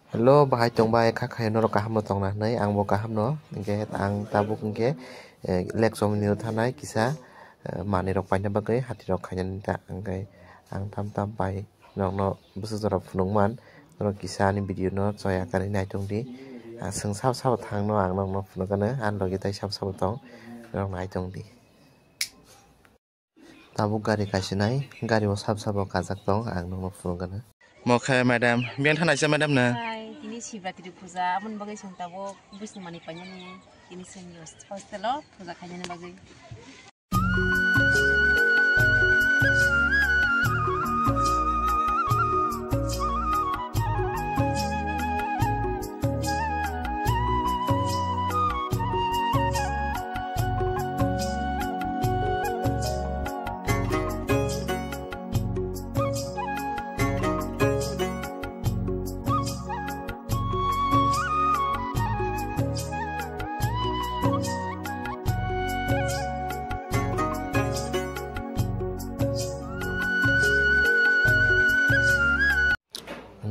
Hello bahai tong bai kha khai no kaham no tong na nei ang bo kaham no ingke ang tabuk ingke leksom ni thanai kisa mani rok paina bagai hati rok khaina ta angkai ang tam tam bai nok no busu jorok phunukman no kisa ni video no choya kani nai tong di sung sab sab thang no ang nok no phunukane an logi tai sab sab tong nok nai tong di tabuk gari kaisi nai gari o sab sab kajak tong ang nok no phunukane mokhe madam bian thanai sa madam na ini Shivratri puja amun bagai sung tabo Wisnu mani panya ni ini senior hostel puja kanya ni bagai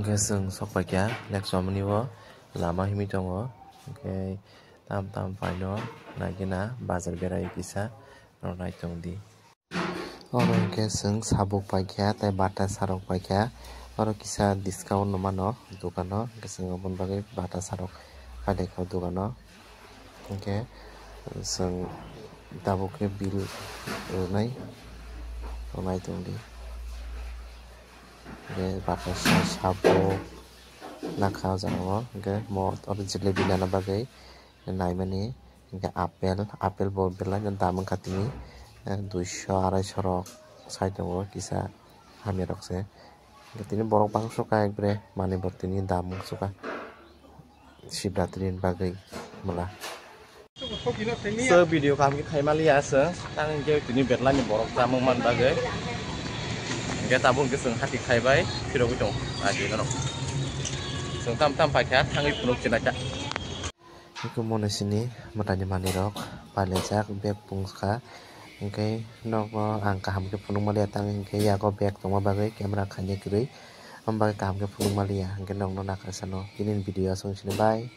Geseng sokpakya leksom ni wo lama himi tongo okay tam tam paino nagina bazar berai kisa nai tong di oro geseng sabuk pakya tai bata sarok pakya oro kisa discount no mano dukano geseng obon bagai bata sarok ade ko dukano okay seng tabuk ke bill nai tong di bata sabuk nakha jango ke mo oro jelebi nana bagai nai mani ke apel bo belai dam katini 200-250 rok sai tongo kisa hami rok se tini borok bangso ka ekbre mani bortini dam suka Shivratri bagai mula so video kami khaimali asa tang ke tini berla ni borok jamung man bagai ke tabung geseng hati khaibai piro bitong agi no sung tam tam pakya thangi punuk cinaca iku mona sini matanya mani rok palejak beg pungska engke nogo ang kaham ke punuk malia tang engke yago beg tongma bagai camera khani krui ambagai kaham ke punuk malia engke nong no nakasano kinin video sung sini bai.